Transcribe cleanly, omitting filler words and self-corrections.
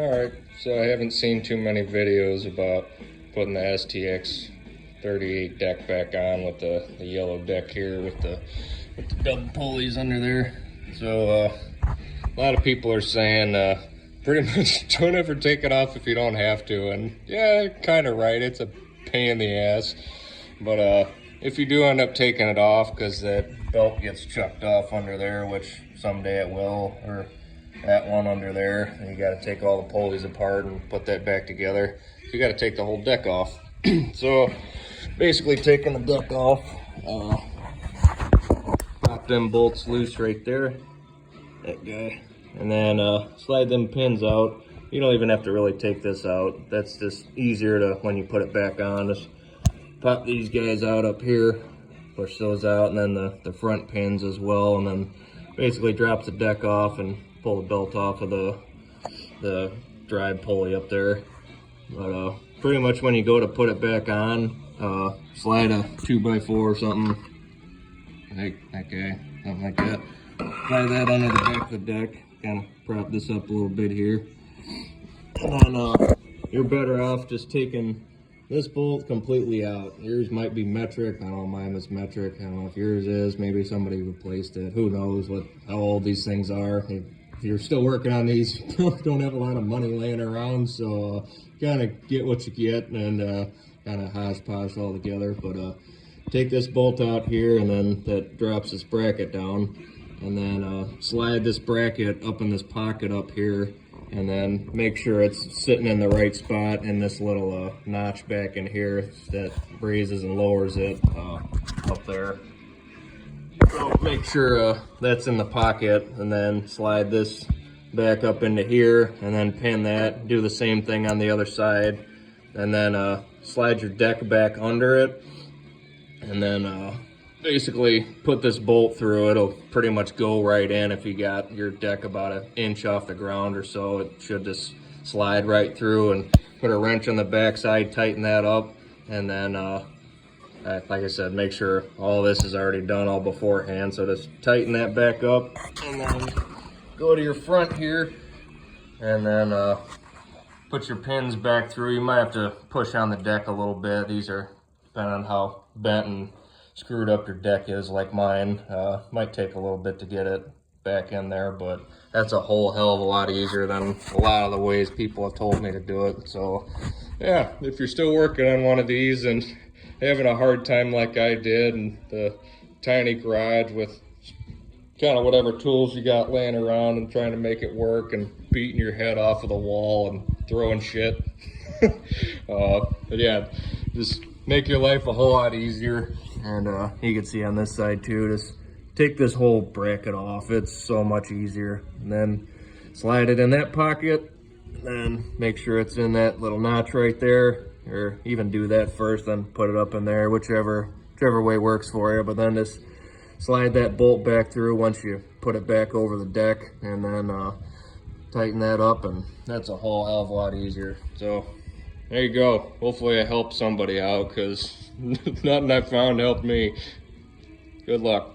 Alright, so I haven't seen too many videos about putting the STX 38 deck back on with the yellow deck here with the double pulleys under there. So a lot of people are saying pretty much don't ever take it off if you don't have to, and yeah, kind of right, it's a pain in the ass. But if you do end up taking it off because that belt gets chucked off under there, which someday it will, or that one under there, and you got to take all the pulleys apart and put that back together. You got to take the whole deck off. So basically taking the deck off, pop them bolts loose right there, that guy, and then slide them pins out. You don't even have to really take this out. That's just easier to, when you put it back on, just pop these guys out up here, push those out, and then the front pins as well, and then basically drops the deck off and pull the belt off of the drive pulley up there. But pretty much when you go to put it back on, slide a 2x4 or something, like that guy, something like that. Slide that under the back of the deck, kind of prop this up a little bit here. And then you're better off just taking this bolt completely out. Yours might be metric. I don't know, mine is metric. I don't know if yours is. Maybe somebody replaced it. Who knows how old these things are. If you're still working on these, don't have a lot of money laying around, so kind of get what you get and kind of hodgepodge all together. But take this bolt out here, and then that drops this bracket down, and then slide this bracket up in this pocket up here, and then make sure it's sitting in the right spot in this little notch back in here that raises and lowers it up there. So make sure that's in the pocket, and then slide this back up into here, and then pin that. Do the same thing on the other side, and then slide your deck back under it, and then basically put this bolt through. It'll pretty much go right in. If you got your deck about an inch off the ground or so, it should just slide right through. And put a wrench on the back side, tighten that up, and then like I said, make sure all this is already done all beforehand. So just tighten that back up, and then go to your front here, and then put your pins back through. You might have to push on the deck a little bit. These are depending on how bent and screwed up your deck is, like mine. Might take a little bit to get it back in there, but that's a whole hell of a lot easier than a lot of the ways people have told me to do it. So yeah, if you're still working on one of these and having a hard time like I did in the tiny garage with kind of whatever tools you got laying around and trying to make it work and beating your head off of the wall and throwing shit. But yeah, just make your life a whole lot easier. And you can see on this side too, just take this whole bracket off. It's so much easier. And then slide it in that pocket, and then make sure it's in that little notch right there, or even do that first, then put it up in there, whichever way works for you. But then just slide that bolt back through once you put it back over the deck, and then tighten that up, and that's a whole hell of a lot easier. So there you go. Hopefully I helped somebody out, because nothing I found helped me. Good luck.